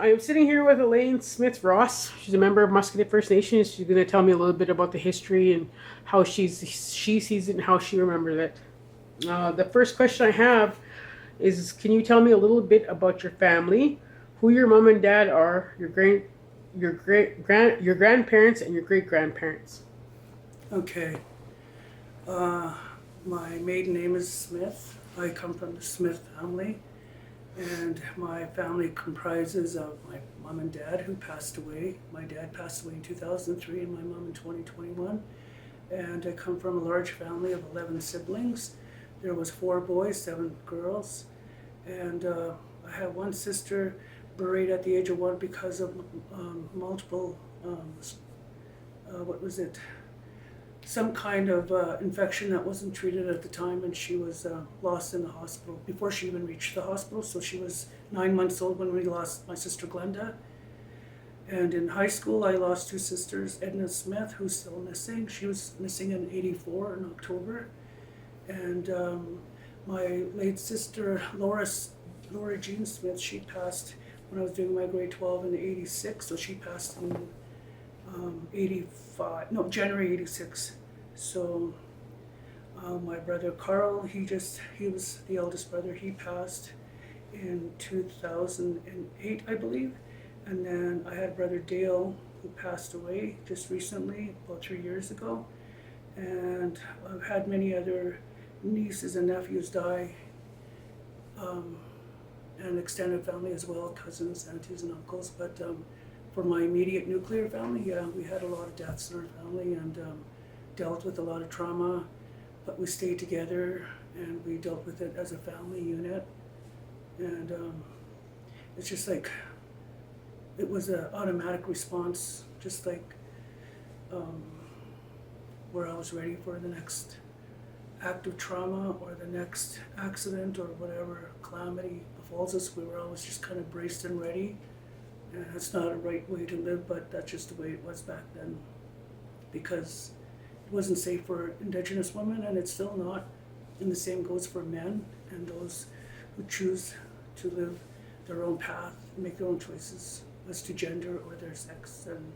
I'm sitting here with Elaine Ross. She's a member of Muscogee First Nation. She's going to tell me a little bit about the history and how she sees it and how she remembers it. The first question I have is, can you tell me a little bit about your family, who your mom and dad are, your grandparents, and your great grandparents? Okay. Uh, my maiden name is Smith. I come from the Smith family, and my family comprises of my mom and dad who passed away. My dad passed away in 2003 and my mom in 2021. And I come from a large family of 11 siblings. There was 4 boys, 7 girls, and I have one sister buried at the age of 1 because of multiple, what was it? Some kind of infection that wasn't treated at the time, and she was lost in the hospital before she even reached the hospital. So she was 9 months old when we lost my sister Glenda. And in high school, I lost 2 sisters, Edna Smith, who's still missing. She was missing in '84 in October. And my late sister, Laura Jean Smith, she passed when I was doing my grade 12 in '86. So she passed in January '86. So my brother Carl, he was the eldest brother. He passed in 2008, I believe. And then I had brother Dale, who passed away just recently, about 3 years ago. And I've had many other nieces and nephews die, and extended family as well, cousins, aunties, and uncles. But for my immediate nuclear family, yeah, we had a lot of deaths in our family, and dealt with a lot of trauma, but we stayed together and we dealt with it as a family unit. And it's just like, it was an automatic response, just like where I was ready for the next act of trauma or the next accident or whatever calamity befalls us. We were always just kind of braced and ready. And that's not a right way to live, but that's just the way it was back then, because it wasn't safe for Indigenous women, and it's still not. And the same goes for men and those who choose to live their own path, make their own choices as to gender or their sex. And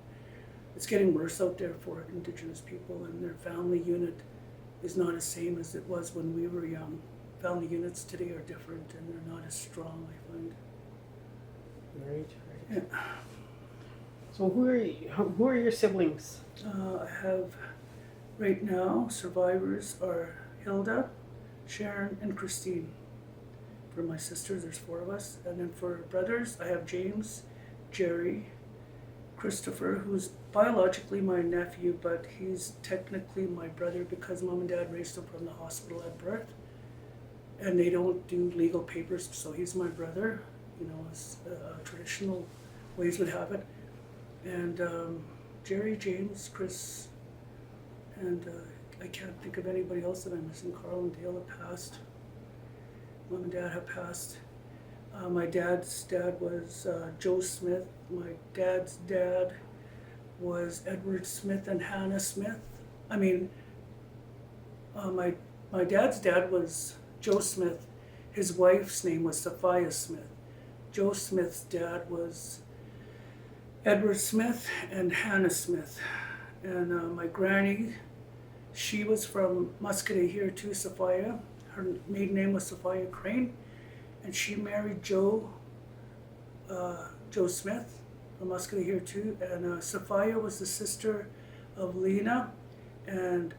it's getting worse out there for Indigenous people, and their family unit is not the same as it was when we were young. Family units today are different, and they're not as strong, I find. Right. Yeah. So who are your siblings? I have, right now, survivors are Hilda, Sharon, and Christine. For my sisters, there's 4 of us. And then for brothers, I have James, Jerry, Christopher, who's biologically my nephew, but he's technically my brother because mom and dad raised him from the hospital at birth. And they don't do legal papers, so he's my brother, as traditional ways would have it. And Jerry, James, Chris, and I can't think of anybody else that I'm missing. Carl and Dale have passed. Mom and dad have passed. My dad's dad was Joe Smith. My dad's dad was Edward Smith and Hannah Smith. I mean, my dad's dad was Joe Smith. His wife's name was Sophia Smith. Joe Smith's dad was Edward Smith and Hannah Smith. And my granny, she was from Muscogee here too, Sophia. Her maiden name was Sophia Crane, and she married Joe Smith from Muscogee here too. And Sophia was the sister of Lena and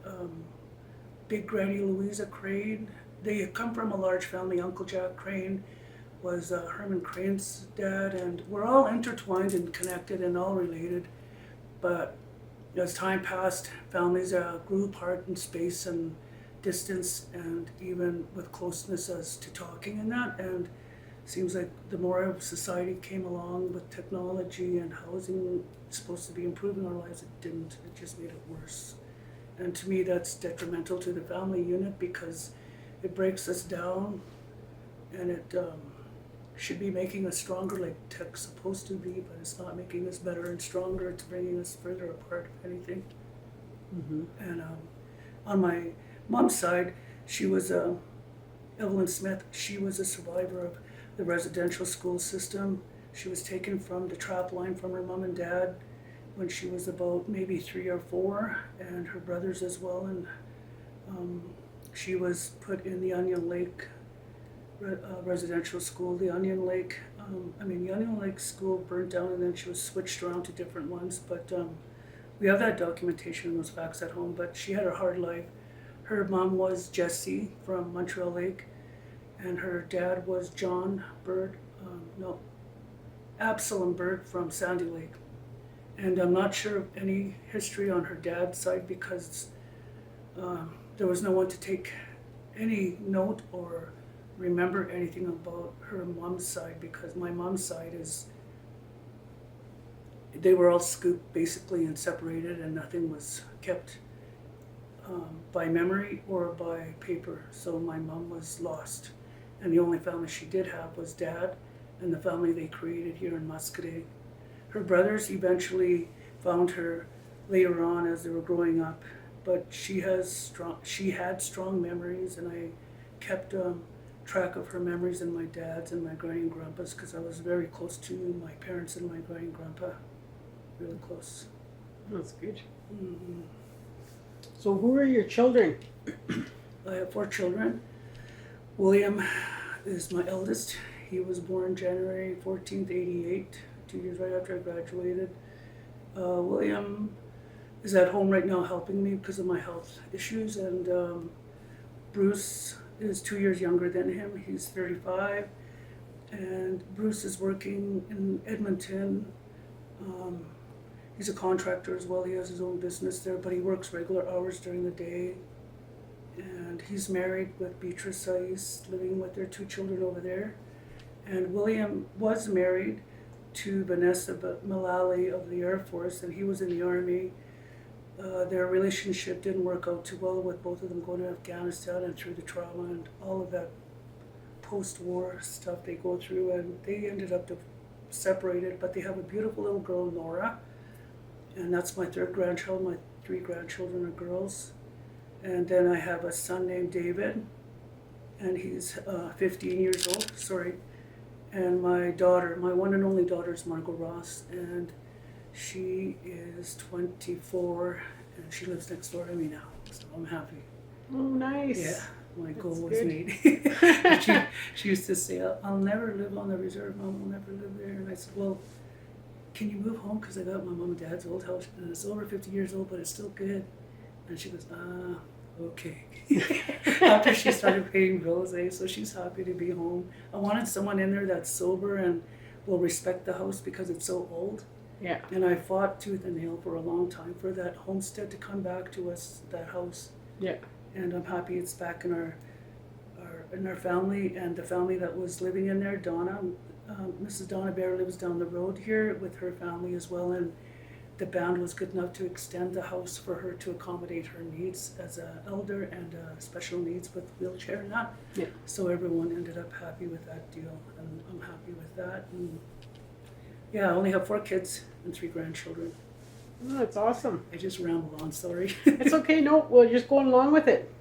Big Granny Louisa Crane. They come from a large family. Uncle Jack Crane was Herman Crane's dad, and we're all intertwined and connected and all related. But as time passed, families grew apart in space and distance, and even with closeness as to talking and that. And it seems like the more of society came along with technology and housing supposed to be improving our lives, it didn't. It just made it worse. And to me, that's detrimental to the family unit because it breaks us down, and it should be making us stronger like tech's supposed to be, but it's not making us better and stronger. It's bringing us further apart, if anything. Mm-hmm. And on my mom's side, she was Evelyn Smith. She was a survivor of the residential school system. She was taken from the trap line from her mom and dad when she was about maybe 3 or 4, and her brothers as well. And she was put in the Onion Lake residential school. The Onion Lake, the Onion Lake school burnt down, and then she was switched around to different ones. But we have that documentation and those facts at home. But she had a hard life. Her mom was Jessie from Montreal Lake, and her dad was John Bird, Absalom Bird from Sandy Lake. And I'm not sure of any history on her dad's side because there was no one to take any note or remember anything about her mom's side, because my mom's side is, they were all scooped basically and separated, and nothing was kept by memory or by paper. So my mom was lost, and the only family she did have was dad and the family they created here in Muscadet. Her brothers eventually found her later on as they were growing up, but she had strong memories, and I kept track of her memories and my dad's and my granny and grandpa's, because I was very close to my parents and my granny and grandpa, really close. That's good. Mm-hmm. So who are your children? I have 4 children. William is my eldest. He was born January 14th, 88, 2 years right after I graduated. William is at home right now helping me because of my health issues, and Bruce is 2 years younger than him. He's 35, and Bruce is working in Edmonton. He's a contractor as well. He has his own business there, but he works regular hours during the day. And he's married with Beatrice Sais, living with their 2 children over there. And William was married to Vanessa Mullally of the Air Force, and he was in the Army. Their relationship didn't work out too well, with both of them going to Afghanistan and through the trauma and all of that post-war stuff they go through, and they ended up separated. But they have a beautiful little girl, Nora, and that's my 3rd grandchild. My 3 grandchildren are girls. And then I have a son named David, and he's 15 years old, and my daughter, my one and only daughter, is Margot Ross, and she is 24, and she lives next door to me now, so I'm happy. Oh, nice. Yeah, my goal That's was good. made. she used to say, I'll never live on the reserve, Mom, I'll never live there. And I said, well, can you move home? Because I got my mom and dad's old house, and it's over 50 years old, but it's still good. And she goes, okay. After she started paying bills, so she's happy to be home. I wanted someone in there that's sober and will respect the house because it's so old. Yeah. And I fought tooth and nail for a long time for that homestead to come back to us, that house. Yeah. And I'm happy it's back in our family, and the family that was living in there, Donna, Mrs. Donna Bear lives down the road here with her family as well, and the band was good enough to extend the house for her to accommodate her needs as an elder and special needs with wheelchair and that. Yeah. So everyone ended up happy with that deal, and I'm happy with that. And yeah, I only have 4 kids and 3 grandchildren. Oh, that's awesome. I just rambled on, sorry. It's okay. No, we're just going along with it.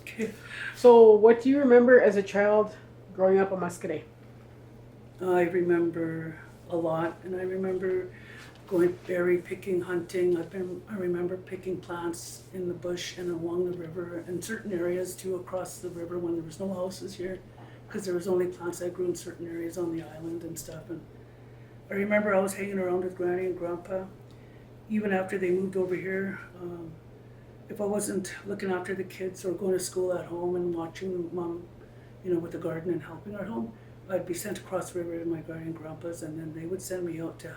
Okay. So what do you remember as a child growing up in Muscadet? I remember a lot, and I remember going berry picking, hunting. I remember picking plants in the bush and along the river, and certain areas too across the river when there was no houses here, because there was only plants that grew in certain areas on the island and stuff. And I remember I was hanging around with Granny and Grandpa, even after they moved over here. If I wasn't looking after the kids or going to school at home and watching Mom, with the garden and helping her home, I'd be sent across the river to my Granny and Grandpa's, and then they would send me out to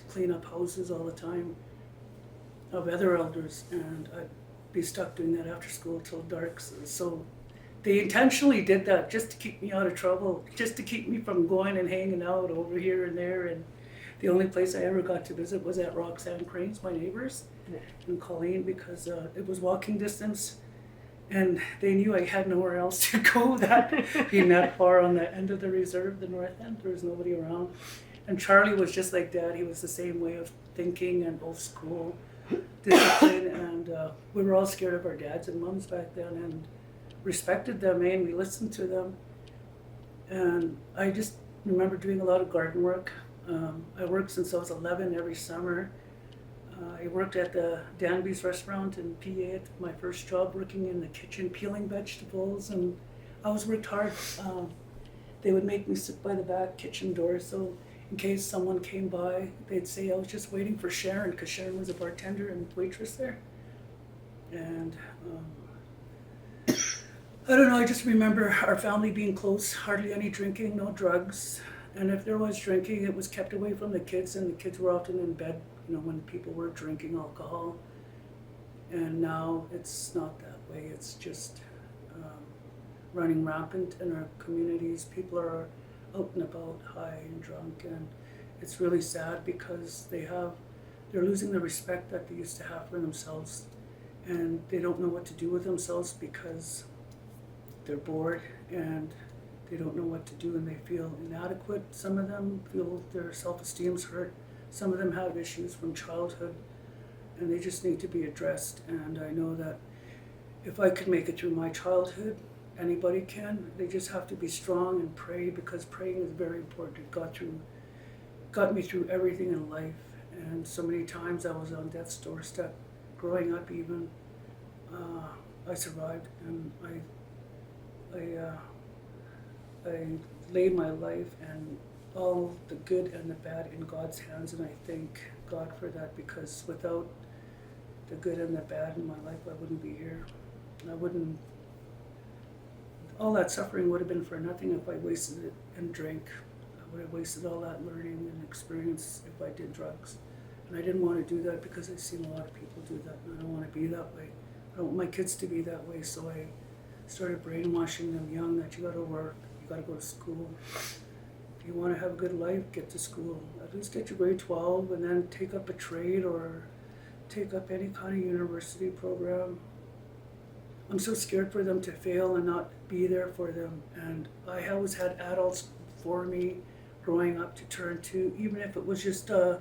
clean up houses all the time of other elders, and I'd be stuck doing that after school till dark. So they intentionally did that just to keep me out of trouble, just to keep me from going and hanging out over here and there. And the only place I ever got to visit was at Roxanne Crane's, my neighbors, in Colleen, because it was walking distance, and they knew I had nowhere else to go, that being that far on the end of the reserve, the north end, there was nobody around. And Charlie was just like Dad. He was the same way of thinking and both school, discipline, and we were all scared of our dads and moms back then, and respected them, and we listened to them. And I just remember doing a lot of garden work. I worked since I was 11 every summer. I worked at the Danby's restaurant in PA at my first job, working in the kitchen, peeling vegetables, and I always worked hard. They would make me sit by the back kitchen door, so in case someone came by, they'd say I was just waiting for Sharon, because Sharon was a bartender and waitress there. And I don't know, I just remember our family being close, hardly any drinking, no drugs. And if there was drinking, it was kept away from the kids, and the kids were often in bed, when people were drinking alcohol. And now it's not that way. It's just running rampant in our communities. People are out and about, high and drunk, and it's really sad because they're losing the respect that they used to have for themselves, and they don't know what to do with themselves because they're bored and they don't know what to do, and they feel inadequate. Some of them feel their self-esteem's hurt. Some of them have issues from childhood, and they just need to be addressed. And I know that if I could make it through my childhood, anybody can. They just have to be strong and pray, because praying is very important. It got me through everything in life, and so many times I was on death's doorstep. Growing up, even I survived, and I laid my life and all the good and the bad in God's hands, and I thank God for that, because without the good and the bad in my life, I wouldn't be here. All that suffering would have been for nothing if I wasted it and drank. I would have wasted all that learning and experience if I did drugs. And I didn't want to do that because I've seen a lot of people do that, and I don't want to be that way. I don't want my kids to be that way, so I started brainwashing them young that you got to work, you got to go to school. If you want to have a good life, get to school. At least get your grade 12 and then take up a trade or take up any kind of university program. I'm so scared for them to fail and not be there for them. And I always had adults for me growing up to turn to, even if it was just a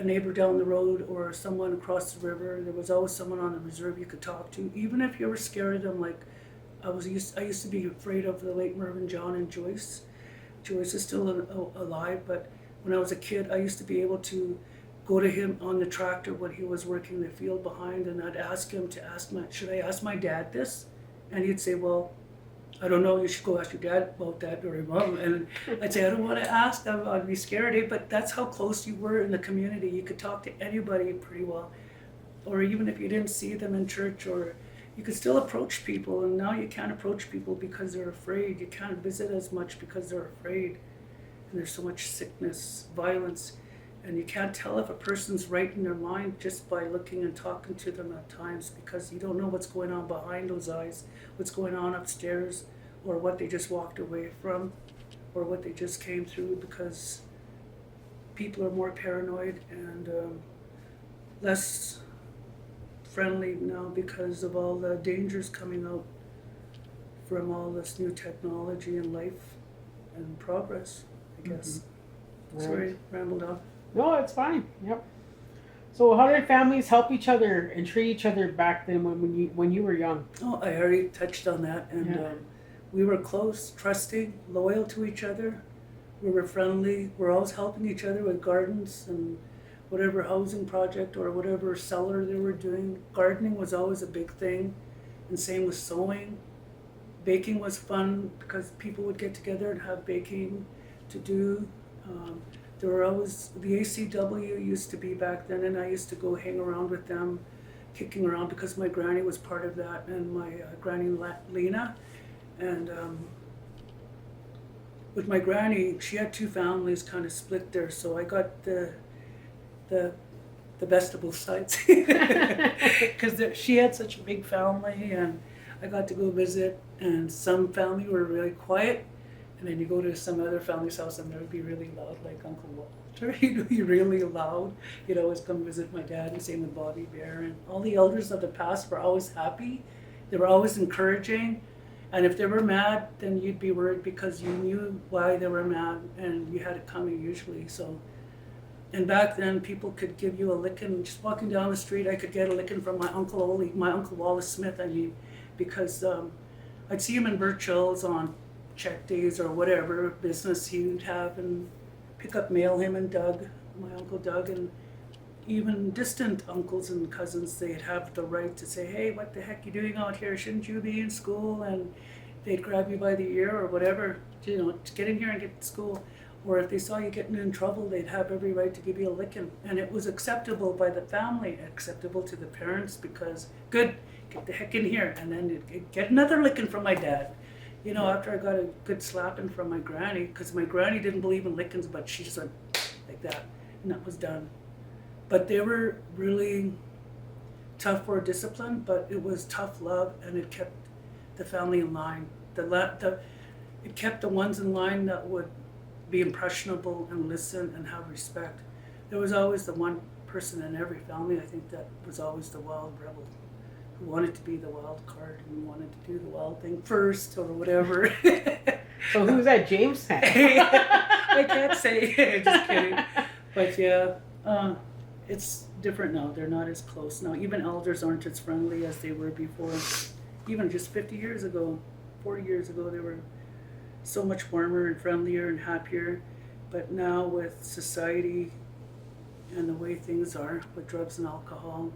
neighbor down the road or someone across the river. There was always someone on the reserve you could talk to, even if you were scared of them. Like I used to be afraid of the late Mervyn John and Joyce. Joyce is still alive, but when I was a kid, I used to be able to go to him on the tractor when he was working the field behind, and I'd ask him should I ask my dad this? And he'd say, well, I don't know, you should go ask your dad about that or your mom. And I'd say, I don't want to ask them, I'd be scared. But that's how close you were in the community. You could talk to anybody pretty well. Or even if you didn't see them in church, or you could still approach people. And now you can't approach people because they're afraid. You can't visit as much because they're afraid. And there's so much sickness, violence. And you can't tell if a person's right in their mind just by looking and talking to them at times, because you don't know what's going on behind those eyes, what's going on upstairs, or what they just walked away from, or what they just came through, because people are more paranoid and less friendly now because of all the dangers coming out from all this new technology and life and progress, I guess. Mm-hmm. Sorry, rambled off. No, it's fine. Yep. So, how did families help each other and treat each other back then when you were young? Oh, I already touched on that, and Yeah. We were close, trusting, loyal to each other. We were friendly. We're always helping each other with gardens and whatever housing project or whatever cellar they were doing. Gardening was always a big thing, and same with sewing. Baking was fun because people would get together and have baking to do. There were always, the ACW used to be back then, and I used to go hang around with them, kicking around, because my granny was part of that, and my granny Lena. And with my granny, she had two families kind of split there, so I got the best of both sides, because she had such a big family, and I got to go visit, and some family were really quiet. And then you go to some other family's house and they would be really loud, like Uncle Walter. He'd be really loud. He'd always come visit my dad, and same with Bobby Bear. And all the elders of the past were always happy. They were always encouraging. And if they were mad, then you'd be worried because you knew why they were mad and you had it coming usually. So, and back then people could give you a licking. Just walking down the street, I could get a licking from my Uncle Wallace Smith, because I'd see him in Birchill's on check days or whatever business he would have, and pick up mail, him and Doug, my Uncle Doug, and even distant uncles and cousins, they'd have the right to say, hey, what the heck you doing out here? Shouldn't you be in school? And they'd grab you by the ear or whatever, to get in here and get to school. Or if they saw you getting in trouble, they'd have every right to give you a licking. And it was acceptable by the family, acceptable to the parents, because, good, get the heck in here. And then get another licking from my dad. After I got a good slapping from my granny, because my granny didn't believe in lickings, but she just went like that, and that was done. But they were really tough for discipline, but it was tough love, and it kept the family in line. It kept the ones in line that would be impressionable and listen and have respect. There was always the one person in every family, I think, that was always the wild rebel, who wanted to be the wild card and wanted to do the wild thing first or whatever. So who's that, James? I can't say. Just kidding. But yeah, it's different now. They're not as close now. Even elders aren't as friendly as they were before. Even just 50 years ago, 40 years ago, they were so much warmer and friendlier and happier. But now with society and the way things are with drugs and alcohol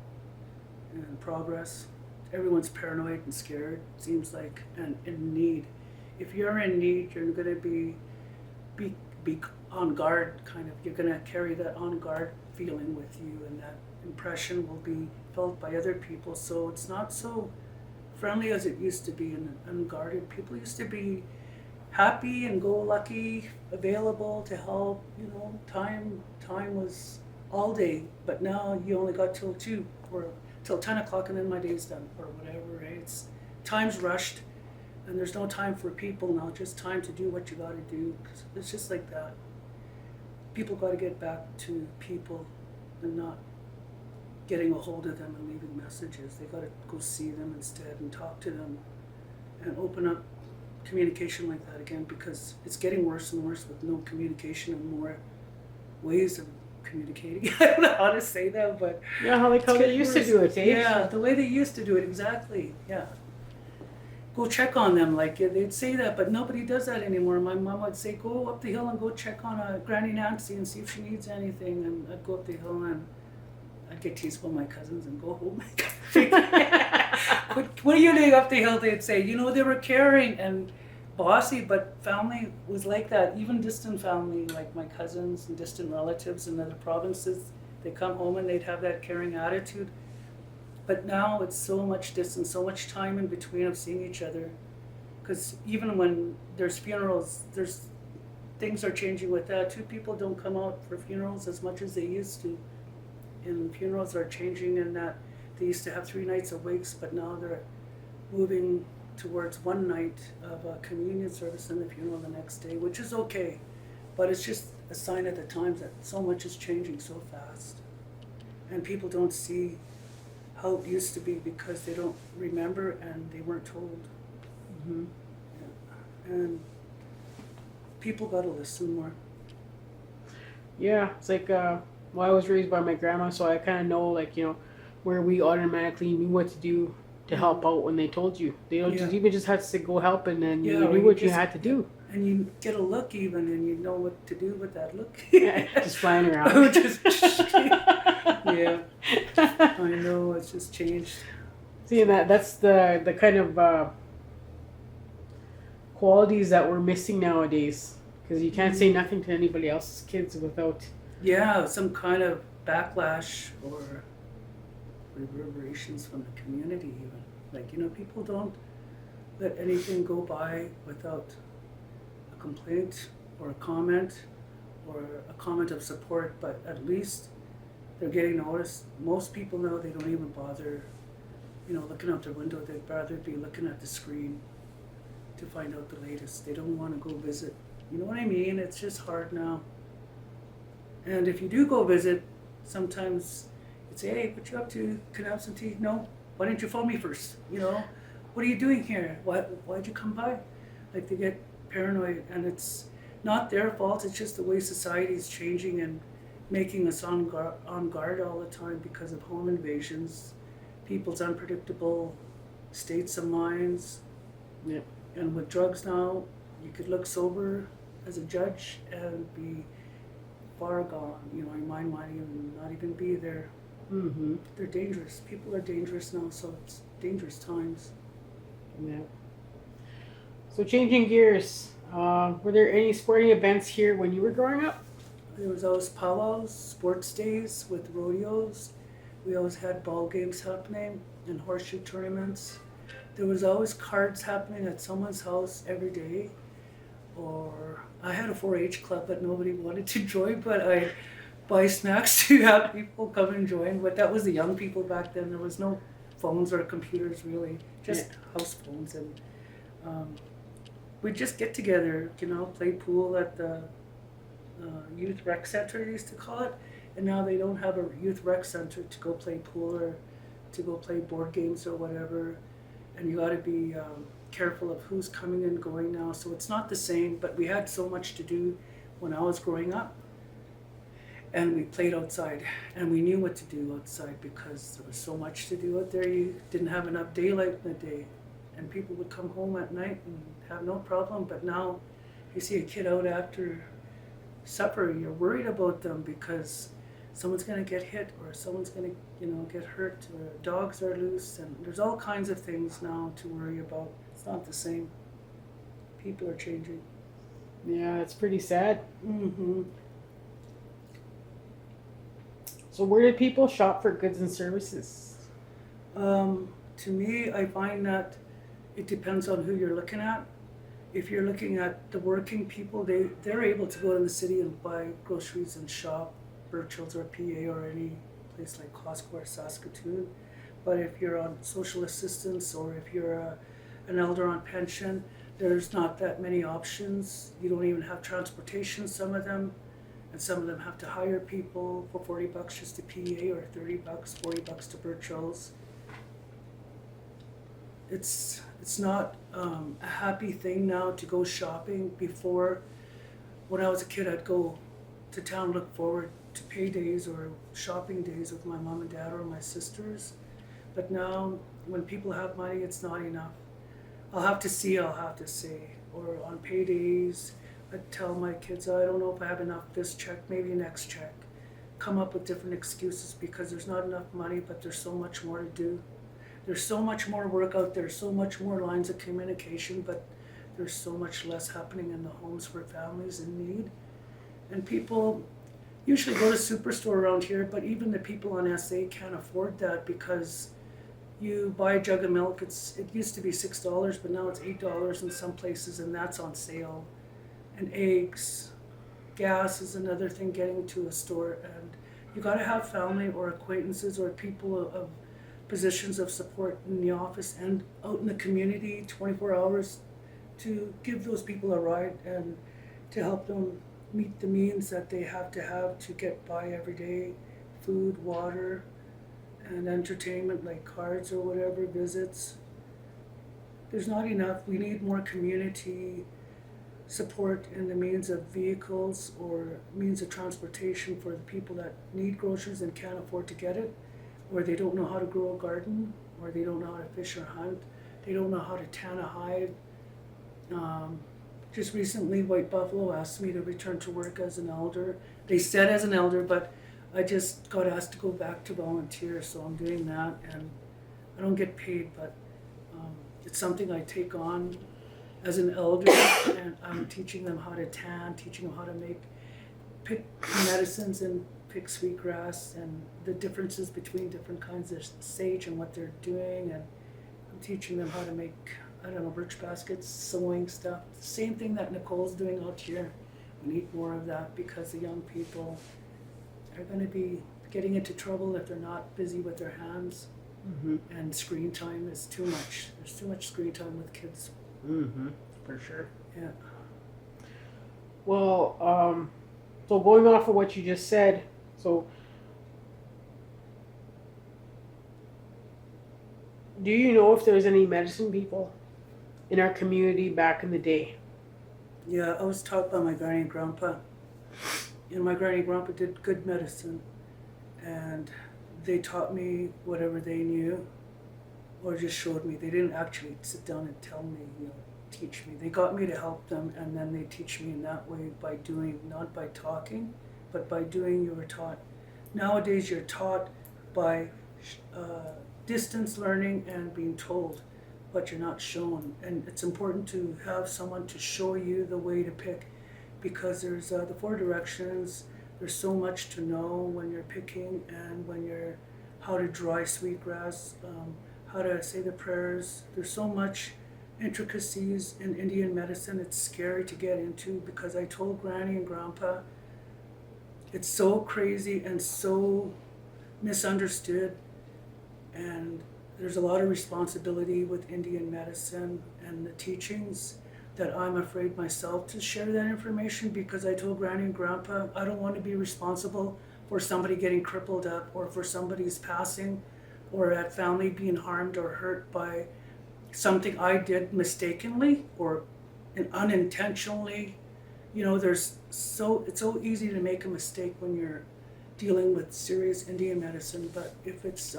and progress, everyone's paranoid and scared, seems like, and in need. If you're in need, you're going to be on guard, kind of. You're going to carry that on guard feeling with you, and that impression will be felt by other people. So it's not so friendly as it used to be and unguarded. People used to be happy and go lucky, available to help. Time was all day, but now you only got till 2 or till 10 o'clock, and then my day's done or whatever. Right? Time's rushed, and there's no time for people now. Just time to do what you got to do. It's just like that. People got to get back to people and not getting a hold of them and leaving messages. They got to go see them instead and talk to them and open up communication like that again, because it's getting worse and worse with no communication and more ways of communicating. I don't know how to say that, but Yeah, how they used to do it, eh? yeah, the way they used to do it, exactly. Yeah, go check on them, like they'd say that, but nobody does that anymore. My mom would say, go up the hill and go check on Granny Nancy and see if she needs anything, and I'd go up the hill and I'd get teased by my cousins and go home. What are you doing up the hill? They'd say, they were caring and bossy, but family was like that. Even distant family, like my cousins and distant relatives in other provinces, they come home and they'd have that caring attitude. But now it's so much distance, so much time in between of seeing each other. Because even when there's funerals, things are changing with that too. People don't come out for funerals as much as they used to. And funerals are changing in that they used to have 3 nights of wakes, but now they're moving towards 1 night of a communion service and the funeral the next day, which is okay. But it's just a sign of the times that so much is changing so fast. And people don't see how it used to be because they don't remember and they weren't told. Mm-hmm. Yeah. And people got to listen more. Yeah, it's like, I was raised by my grandma, so I kind of know, like, where we automatically knew what to do to help out when they told you. They don't just had to say, go help, and then you knew what you had to do. And you get a look even, and you know what to do with that look. Yeah, just flying around. Yeah, I know, it's just changed. See, that's the kind of qualities that we're missing nowadays, because you can't say nothing to anybody else's kids without some kind of backlash or reverberations from the community even. Like, people don't let anything go by without a complaint or a comment of support, but at least they're getting noticed. Most people know they don't even bother, looking out their window. They'd rather be looking at the screen to find out the latest. They don't want to go visit. You know what I mean? It's just hard now. And if you do go visit, sometimes you'd say, hey, what you up to? Can I have some tea? No. Why didn't you phone me first? What are you doing here? Why'd you come by? Like, they get paranoid, and it's not their fault. It's just the way society is changing and making us on guard all the time because of home invasions, people's unpredictable states of minds. Yeah. And with drugs now, you could look sober as a judge and be far gone. You know, your mind might even not even be there. Mm-hmm. They're dangerous. People are dangerous now, so it's dangerous times. Yeah. So changing gears, were there any sporting events here when you were growing up? There was always powwows, sports days with rodeos. We always had ball games happening and horseshoe tournaments. There was always cards happening at someone's house every day. Or I had a 4-H club, but nobody wanted to join. But I buy snacks to have people come and join. But that was the young people back then. There was no phones or computers really, just house phones, and um, we'd just get together, you know, play pool at the youth rec center, they used to call it. And now they don't have a youth rec center to go play pool or to go play board games or whatever. And you got to be careful of who's coming and going now. So it's not the same, but we had so much to do when I was growing up. And we played outside, and we knew what to do outside because there was so much to do out there. You didn't have enough daylight in the day, and people would come home at night and have no problem. But now, you see a kid out after supper, you're worried about them because someone's going to get hit, or someone's going to, you know, get hurt, or dogs are loose, and there's all kinds of things now to worry about. It's not the same. People are changing. Yeah, it's pretty sad. Mm-hmm. So where did people shop for goods and services? To me, I find that it depends on who you're looking at. If you're looking at the working people, they're able to go to the city and buy groceries and shop, Birchill's or PA or any place like Costco or Saskatoon. But if you're on social assistance, or if you're an elder on pension, there's not that many options. You don't even have transportation, some of them. And some of them have to hire people for $40 just to PA, or $30, $40 to Birchill's. It's not a happy thing now to go shopping. Before, when I was a kid, I'd go to town, look forward to paydays or shopping days with my mom and dad or my sisters. But now, when people have money, it's not enough. I'll have to say. Or on paydays, I tell my kids, I don't know if I have enough this check, maybe next check. Come up with different excuses because there's not enough money, but there's so much more to do. There's so much more work out there, so much more lines of communication, but there's so much less happening in the homes for families in need. And people usually go to Superstore around here, but even the people on SA can't afford that because you buy a jug of milk, it used to be $6, but now it's $8 in some places, and that's on sale. And eggs, gas is another thing getting to a store, and you got to have family or acquaintances or people of positions of support in the office and out in the community 24 hours to give those people a ride and to help them meet the means that they have to get by every day, food, water, and entertainment like cards or whatever, visits. There's not enough. We need more community support in the means of vehicles or means of transportation for the people that need groceries and can't afford to get it, or they don't know how to grow a garden, or they don't know how to fish or hunt, they don't know how to tan a hide. Just recently, White Buffalo asked me to return to work as an elder. They said as an elder, but I just got asked to go back to volunteer, so I'm doing that, and I don't get paid, but it's something I take on as an elder, and I'm teaching them how to tan, teaching them how to pick medicines and pick sweetgrass and the differences between different kinds of sage and what they're doing, and I'm teaching them how to make, I don't know, birch baskets, sewing stuff. The same thing that Nicole's doing out here. We need more of that because the young people are going to be getting into trouble if they're not busy with their hands. Mm-hmm. And screen time is too much. There's too much screen time with kids. Mm-hmm. For sure. Yeah. Well, so going off of what you just said, so do you know if there's any medicine people in our community back in the day? Yeah, I was taught by my granny and grandpa. And my granny and grandpa did good medicine. And they taught me whatever they knew or just showed me. They didn't actually sit down and tell me, teach me. They got me to help them, and then they teach me in that way by doing, not by talking, but by doing you were taught. Nowadays you're taught by distance learning and being told, but you're not shown. And it's important to have someone to show you the way to pick, because there's the 4 directions. There's so much to know when you're picking, and when you're how to dry sweetgrass, how to say the prayers. There's so much intricacies in Indian medicine. It's scary to get into, because I told Granny and Grandpa it's so crazy and so misunderstood, and there's a lot of responsibility with Indian medicine and the teachings, that I'm afraid myself to share that information, because I told Granny and Grandpa I don't want to be responsible for somebody getting crippled up, or for somebody's passing, or a family being harmed or hurt by something I did mistakenly or unintentionally. You know, it's so easy to make a mistake when you're dealing with serious Indian medicine, but if it's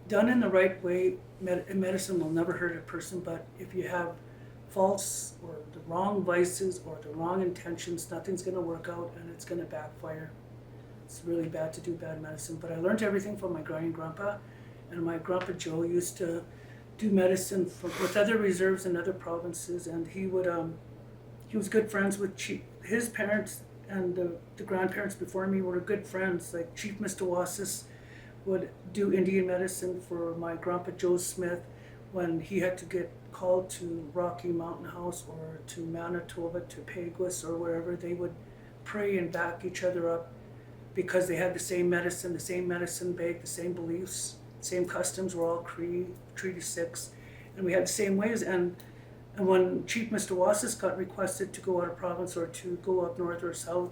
done in the right way, medicine will never hurt a person. But if you have false or the wrong vices or the wrong intentions, nothing's going to work out, and it's going to backfire. It's really bad to do bad medicine. But I learned everything from my Granny and Grandpa, and my Grandpa Joe used to do medicine with other reserves in other provinces, and he was good friends with his parents, and the grandparents before me were good friends. Like Chief Mr. Wassis would do Indian medicine for my Grandpa Joe Smith when he had to get called to Rocky Mountain House or to Manitoba, to Peguis or wherever. They would pray and back each other up, because they had the same medicine bag, the same beliefs, same customs. We're all Treaty 6, and we had the same ways. And when Chief Mr. Wassis got requested to go out of province or to go up north or south,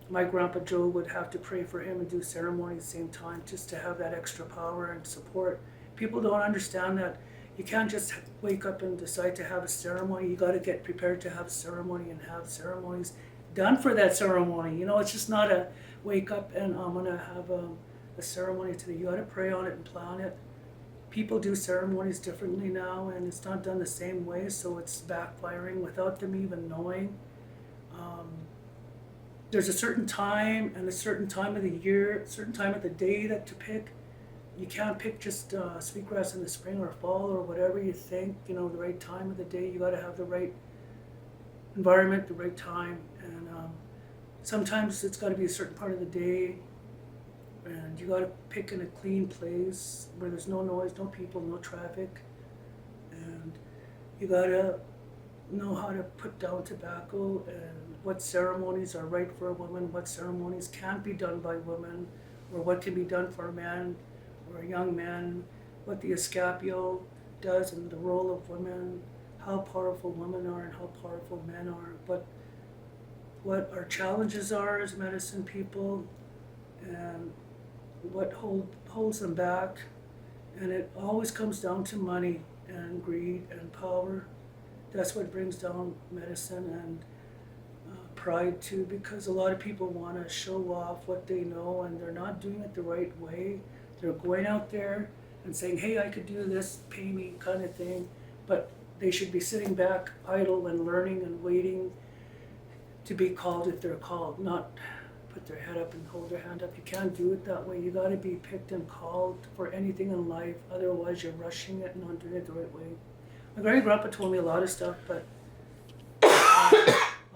my Grandpa Joe would have to pray for him and do ceremony at the same time, just to have that extra power and support. People don't understand that you can't just wake up and decide to have a ceremony. You got to get prepared to have a ceremony and have ceremonies done for that ceremony. You know, it's just not a wake up and I'm going to have a ceremony today. You got to pray on it and plan it. People do ceremonies differently now, and it's not done the same way, so it's backfiring without them even knowing. There's a certain time and a certain time of the year, a certain time of the day that to pick. You can't pick just sweetgrass in the spring or fall or whatever you think, you know, the right time of the day. You got to have the right environment, the right time, and sometimes it's got to be a certain part of the day, and you got to pick in a clean place where there's no noise, no people, no traffic, and you got to know how to put down tobacco, and what ceremonies are right for a woman, what ceremonies can't be done by women, or what can be done for a man or a young man, what the escapio does and the role of women, how powerful women are and how powerful men are, what our challenges are as medicine people, and what holds them back. And it always comes down to money and greed and power. That's what brings down medicine, and pride too, because a lot of people want to show off what they know, and they're not doing it the right way. They're going out there and saying, hey, I could do this, pay me, kind of thing, but they should be sitting back idle and learning and waiting to be called if they're called, not put their head up and hold their hand up. You can't do it that way. You got to be picked and called for anything in life, otherwise you're rushing it and not doing it the right way. My Granny Grandpa told me a lot of stuff, but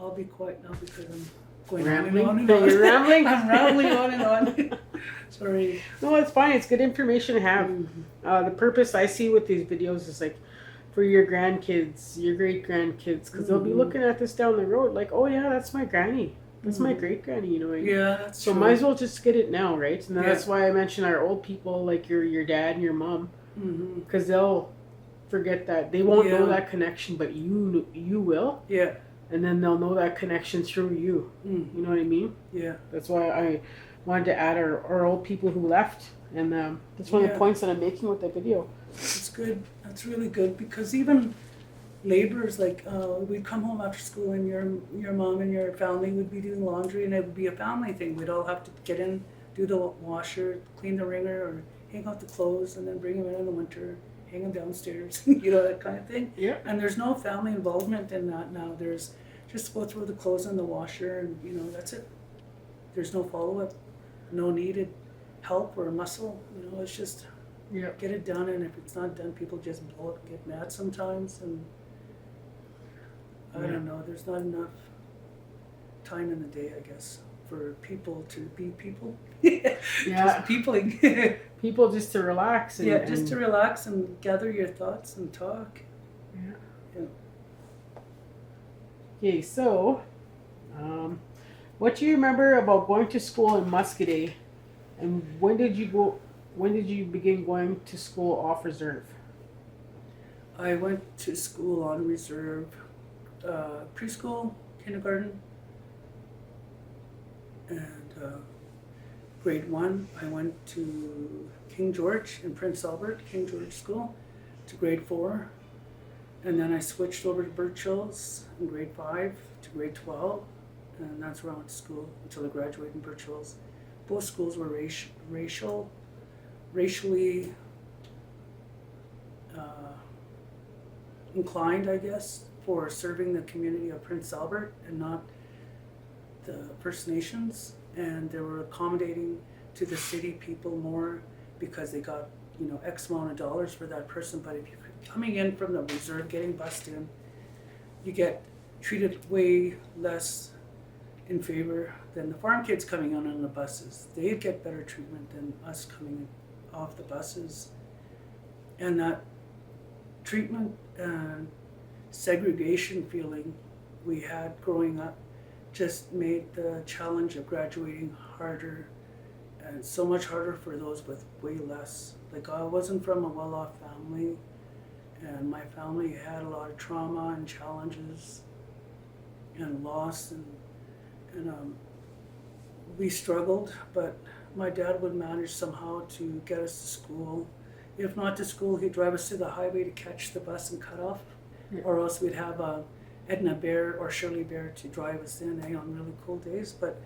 I'll be quiet now because I'm going Rambling? on and on. You're rambling? I'm rambling on and on. Sorry. No, it's fine. It's good information to have. The purpose I see with these videos is like for your grandkids, your great grandkids, because they'll be looking at this down the road like, oh yeah, that's my granny. That's my great granny, you know. Yeah, that's so true. might as well just get it now, right? And that's Yeah. why I mentioned our old people, like your dad and your mom, because they'll forget that. They won't know that connection, but you will. Yeah. And then they'll know that connection through you. You know what I mean? Yeah. That's why I wanted to add our old people who left. And that's one of the points that I'm making with that video. It's good. That's really good, because even laborers, like we'd come home after school and your mom and your family would be doing laundry, and it would be a family thing. We'd all have to get in, do the washer, clean the wringer, or hang out the clothes, and then bring them in the winter, hang them downstairs, you know, that kind of thing. Yeah. And there's no family involvement in that now. There's just go through the clothes in the washer, and you know, that's it. there's no follow-up, no needed help or muscle. It's just Yeah. get it done, and if it's not done, people just blow up and get mad sometimes, and I don't know, there's not enough time in the day, I guess, for people to be people. Yeah. Just peopling. People just to relax. And, Yeah, just to relax and gather your thoughts and talk. Yeah. Yeah. Okay, so, what do you remember about going to school in Muscadet, and when did you go? When did you begin going to school off reserve? I went to school on reserve, preschool, kindergarten, and grade 1. I went to King George in Prince Albert, King George School, to grade 4. And then I switched over to Birch Hills in grade 5 to grade 12. And that's where I went to school until I graduated in Birch Hills. Both schools were racially inclined, I guess, for serving the community of Prince Albert and not the First Nations. And they were accommodating to the city people more because they got, X amount of dollars for that person. But if you're coming in from the reserve, getting bussed in, you get treated way less in favor than the farm kids coming on the buses. They get better treatment than us coming off the buses. And that treatment and segregation feeling we had growing up just made the challenge of graduating harder, and so much harder for those with way less. Like, I wasn't from a well-off family, and my family had a lot of trauma and challenges and loss, and we struggled, but my dad would manage somehow to get us to school. If not to school, he'd drive us to the highway to catch the bus and cut off, or else we'd have Edna Bear or Shirley Bear to drive us in on really cold days. But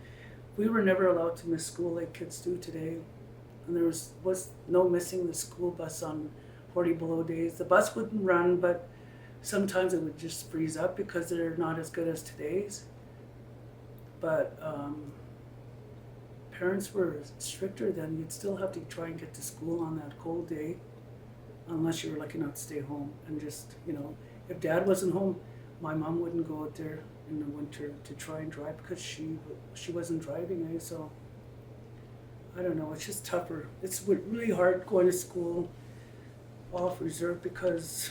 we were never allowed to miss school like kids do today, and there was no missing the school bus on 40 below days. The bus wouldn't run, but sometimes it would just freeze up because they're not as good as today's. But parents were stricter then. You'd still have to try and get to school on that cold day, unless you were lucky enough to stay home. And just, if dad wasn't home, my mom wouldn't go out there in the winter to try and drive because she wasn't driving, so I don't know, it's just tougher. It's really hard going to school off reserve because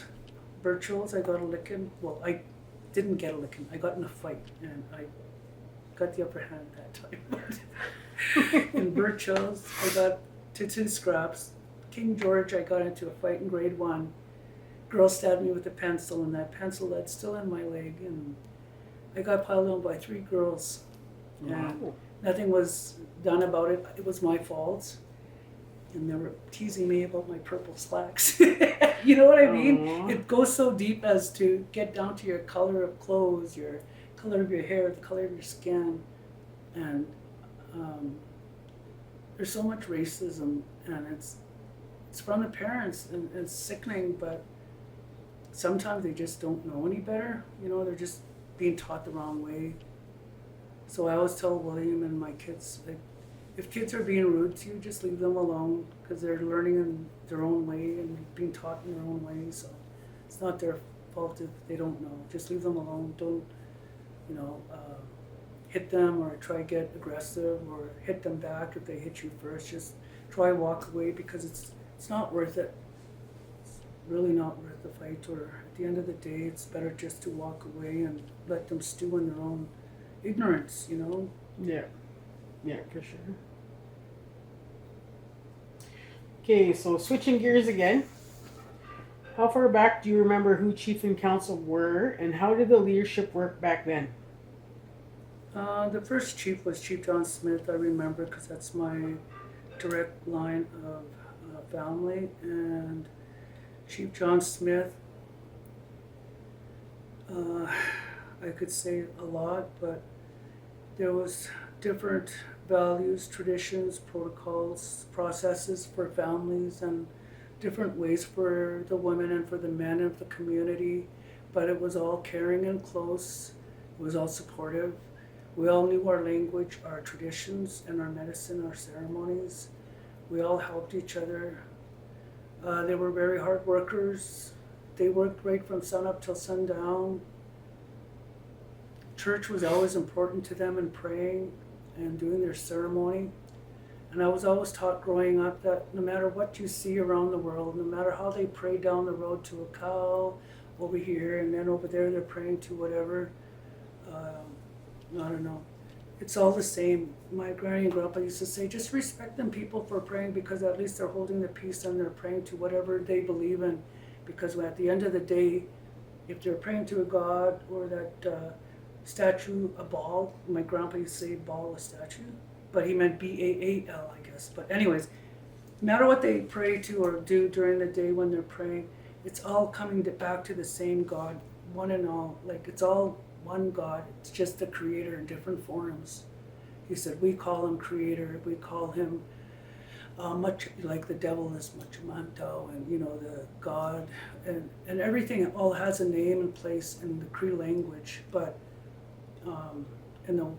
Birch Hills, I got a licking. Well, I didn't get a licking. I got in a fight, and I got the upper hand that time. In Birch Hills, I got to 2 scraps. King George, I got into a fight in grade 1. Girl stabbed me with a pencil, and that pencil that's still in my leg, and I got piled on by 3 girls, and nothing was done about it. It was my fault, and they were teasing me about my purple slacks. You know what I mean? Aww. It goes so deep as to get down to your color of clothes, your color of your hair, the color of your skin, and there's so much racism, and it's from the parents, and it's sickening, but sometimes they just don't know any better. They're just being taught the wrong way. So I always tell William and my kids, like, if kids are being rude to you, just leave them alone, because they're learning in their own way and being taught in their own way. So it's not their fault if they don't know. Just leave them alone. Don't, hit them or try to get aggressive or hit them back if they hit you first. Just try walk away, because it's not worth it. It's really not worth the fight. Or at the end of the day, it's better just to walk away and let them stew in their own ignorance. Yeah, for sure. Okay, so switching gears again. How far back do you remember who chief and council were, and how did the leadership work back then? The first chief was Chief John Smith. I remember because that's my direct line of family. And Chief John Smith, I could say a lot, but there was different values, traditions, protocols, processes for families, and different ways for the women and for the men of the community. But it was all caring and close. It was all supportive. We all knew our language, our traditions, and our medicine, our ceremonies. We all helped each other. They were very hard workers. They worked right from sun up till sundown. Church was always important to them and praying and doing their ceremony. And I was always taught growing up that no matter what you see around the world, no matter how they pray down the road to a cow over here and then over there they're praying to whatever, I don't know. It's all the same. My granny and grandpa used to say, just respect them people for praying because at least they're holding the peace and they're praying to whatever they believe in. Because at the end of the day, if they're praying to a god or that statue, a ball, my grandpa used to say ball, a statue, but he meant Baal, I guess. But anyways, no matter what they pray to or do during the day when they're praying, it's all coming back to the same God, one and all. Like it's all one God. It's just the Creator in different forms. He said we call him Creator. We call him much like the devil is Machamanto, and the God, and everything all has a name and place in the Cree language. But in the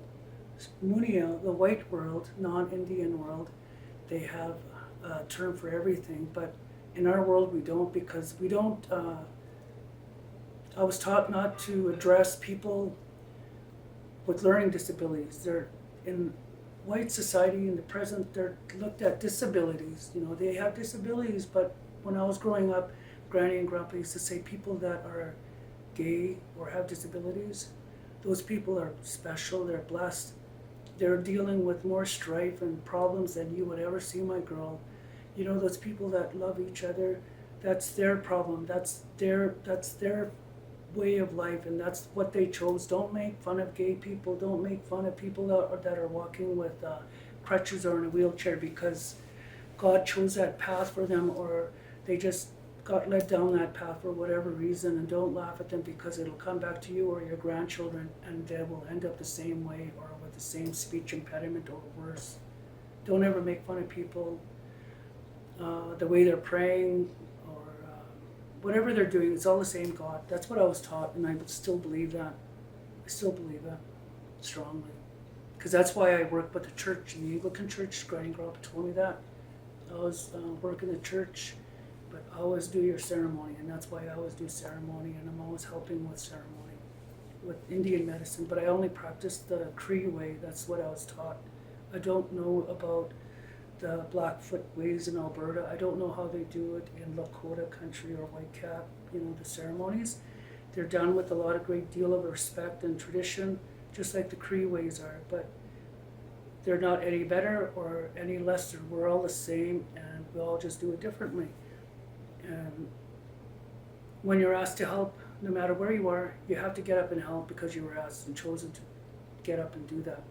Munia, the white world, non-Indian world, they have a term for everything. But in our world, we don't, because we don't. I was taught not to address people with learning disabilities. They're in white society in the present. They're looked at disabilities. They have disabilities. But when I was growing up, Granny and Grandpa used to say people that are gay or have disabilities, those people are special. They're blessed. They're dealing with more strife and problems than you would ever see, my girl. Those people that love each other, that's their problem. That's their way of life, and that's what they chose. Don't make fun of gay people. Don't make fun of people that are walking with crutches or in a wheelchair because God chose that path for them, or they just got led down that path for whatever reason. And don't laugh at them because it'll come back to you or your grandchildren, and they will end up the same way or with the same speech impediment or worse. Don't ever make fun of people, the way they're praying, or whatever they're doing. It's all the same God. That's what I was taught, and I still believe that. I still believe that strongly. Because that's why I work with the church, in the Anglican church. Granny and Grandpa told me that. I always work in the church, but always do your ceremony, and that's why I always do ceremony, and I'm always helping with ceremony, with Indian medicine, but I only practice the Cree way. That's what I was taught. I don't know about the Blackfoot ways in Alberta. I don't know how they do it in Lakota country or Whitecap, the ceremonies. They're done with a lot of great deal of respect and tradition, just like the Cree ways are, but they're not any better or any lesser. We're all the same, and we all just do it differently. And when you're asked to help, no matter where you are, you have to get up and help because you were asked and chosen to get up and do that.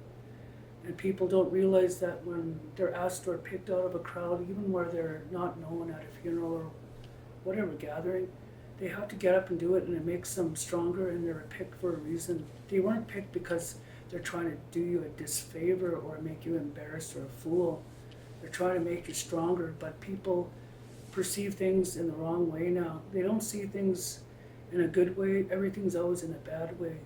And people don't realize that when they're asked or picked out of a crowd, even where they're not known at a funeral or whatever gathering, they have to get up and do it, and it makes them stronger, and they're picked for a reason. They weren't picked because they're trying to do you a disfavor or make you embarrassed or a fool. They're trying to make you stronger, but people perceive things in the wrong way now. They don't see things in a good way. Everything's always in a bad way.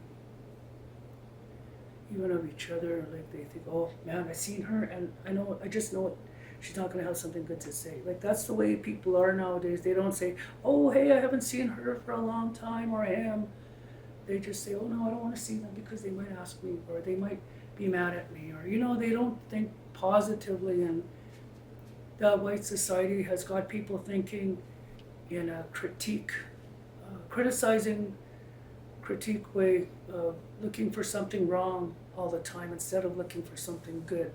Even of each other, like they think, oh man, I seen her, and I just know she's not going to have something good to say. Like that's the way people are nowadays. They don't say, oh hey, I haven't seen her for a long time, or him. They just say, oh no, I don't want to see them because they might ask me, or they might be mad at me, or they don't think positively. And the white society has got people thinking in a criticizing way of looking for something wrong all the time instead of looking for something good.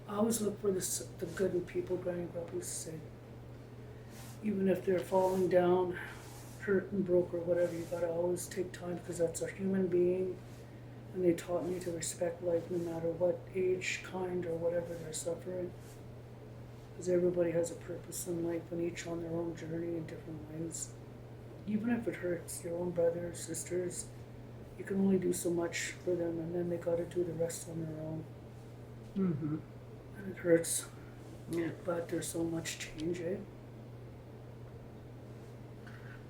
I always look for the good in people. Granny Grandpa used to say, even if they're falling down, hurt and broke or whatever, you gotta always take time because that's a human being. And they taught me to respect life no matter what age, kind, or whatever they're suffering. Because everybody has a purpose in life, and each on their own journey in different ways. Even if it hurts your own brothers, sisters, you can only do so much for them, and then they got to do the rest on their own. Mm-hmm. And it hurts. Yeah. But there's so much change, eh?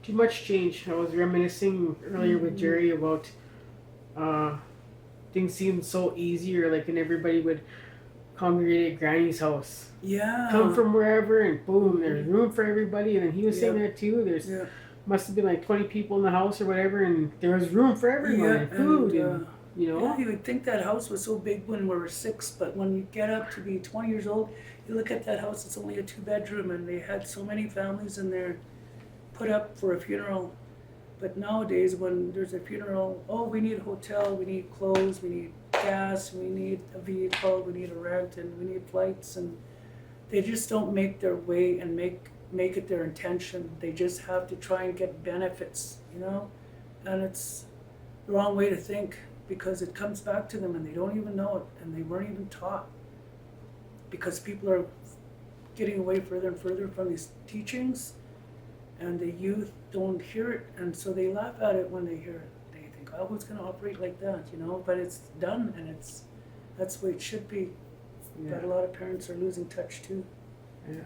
Too much change. I was reminiscing earlier with Jerry about things seemed so easier, like, and everybody would congregate at Granny's house. Come Yeah. from wherever, and boom, there's room for everybody. And then he was saying Yeah. that too. There's Yeah. must have been like 20 people in the house or whatever, and there was room for everyone Yeah. and food, And and you yeah, know. you would think that house was so big when we were 6, but when you get up to be 20 years old, you look at that house, it's only a 2-bedroom, and they had so many families in there put up for a funeral. But nowadays, when there's a funeral, oh, we need a hotel, we need clothes, we need gas, we need a vehicle, we need a rent, and we need flights, and they just don't make their way and make it their intention. They just have to try and get benefits, you know, and it's the wrong way to think because it comes back to them and they don't even know it and they weren't even taught because people are getting away further and further from these teachings and the youth don't hear it and so they laugh at it when they hear it. They think, oh, who's going to operate like that, you know? But it's done and that's the way it should be. Yeah, But a lot of parents are losing touch too. yeah,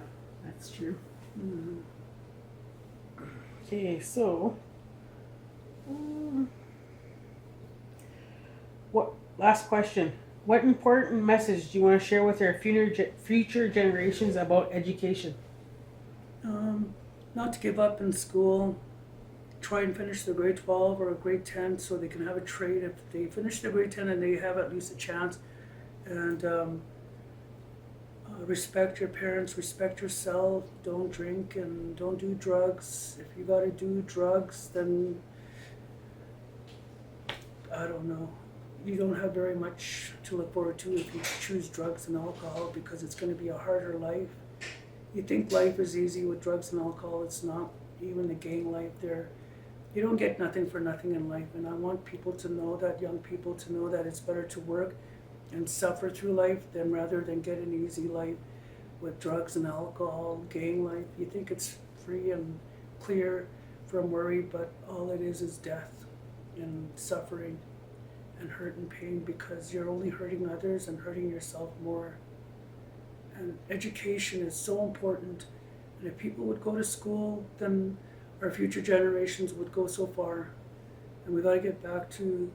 that's true. Mm-hmm. Okay, so um, what last question? What important message do you want to share with our future generations about education? Not to give up in school. Try and finish their grade 12 or grade 10 so they can have a trade if they finish their grade 10 and they have at least a chance. And respect your parents, respect yourself, don't drink and don't do drugs. If you got to do drugs, then I don't know. You don't have very much to look forward to if you choose drugs and alcohol because it's going to be a harder life. You think life is easy with drugs and alcohol, it's not. Even the gang life there, you don't get nothing for nothing in life. And I want people to know that, young people to know that it's better to work and suffer through life than rather than get an easy life with drugs and alcohol, gang life. You think it's free and clear from worry, but all it is death and suffering and hurt and pain because you're only hurting others and hurting yourself more. And education is so important. And if people would go to school, then our future generations would go so far. And we got to get back to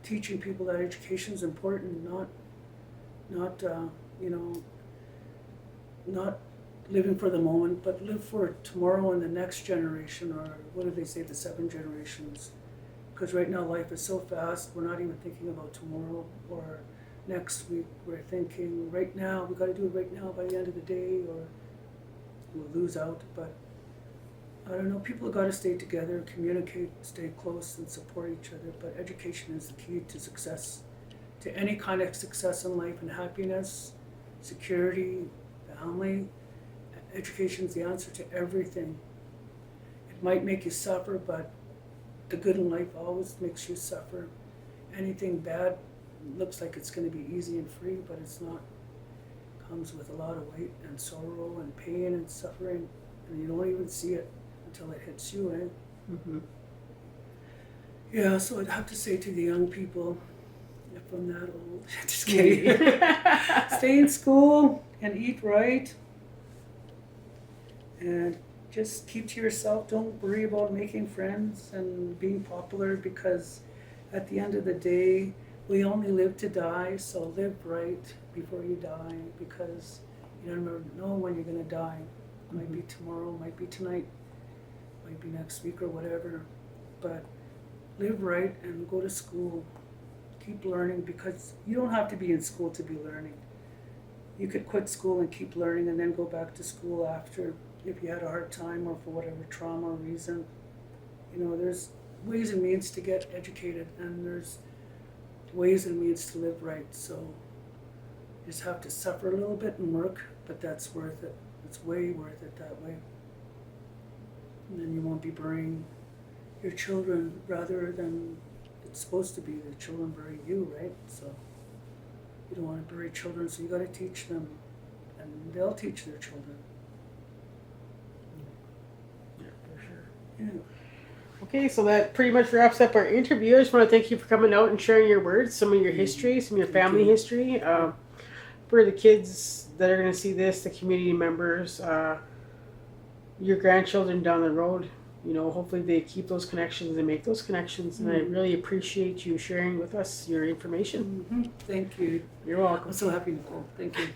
teaching people that education is important, not not living for the moment, but live for tomorrow and the next generation, or what do they say, the 7 generations? Because right now life is so fast, we're not even thinking about tomorrow or next week. We're thinking right now, we got to do it right now by the end of the day, or we'll lose out. But I don't know, people have got to stay together, communicate, stay close and support each other. But education is the key to success, to any kind of success in life and happiness, security, family. Education is the answer to everything. It might make you suffer, but the good in life always makes you suffer. Anything bad looks like it's going to be easy and free, but it's not. It comes with a lot of weight and sorrow and pain and suffering, and you don't even see it until it hits you, eh? Mm-hmm. Yeah, so I'd have to say to the young people, if I'm that old, just kidding, stay in school and eat right, and just keep to yourself. Don't worry about making friends and being popular because at the end of the day, we only live to die, so live right before you die because you never know when you're going to die. It might be tomorrow, might be tonight, might be next week or whatever. But live right and go to school. Keep learning because you don't have to be in school to be learning. You could quit school and keep learning and then go back to school after if you had a hard time or for whatever trauma or reason. You know, there's ways and means to get educated and there's ways and means to live right. So you just have to suffer a little bit and work, but that's worth it. It's way worth it that way. And then you won't be burying your children rather than it's supposed to be the children bury you, right? So you don't want to bury children, so you got to teach them, and they'll teach their children. Yeah, for sure. Yeah. Okay, so that pretty much wraps up our interview. I just want to thank you for coming out and sharing your words, some of your history, some of your family history. For the kids that are going to see this, the community members, your grandchildren down the road, hopefully they keep those connections and make those connections. And I really appreciate you sharing with us your information. Thank you. You're welcome. I'm so happy, Nicole. Thank you.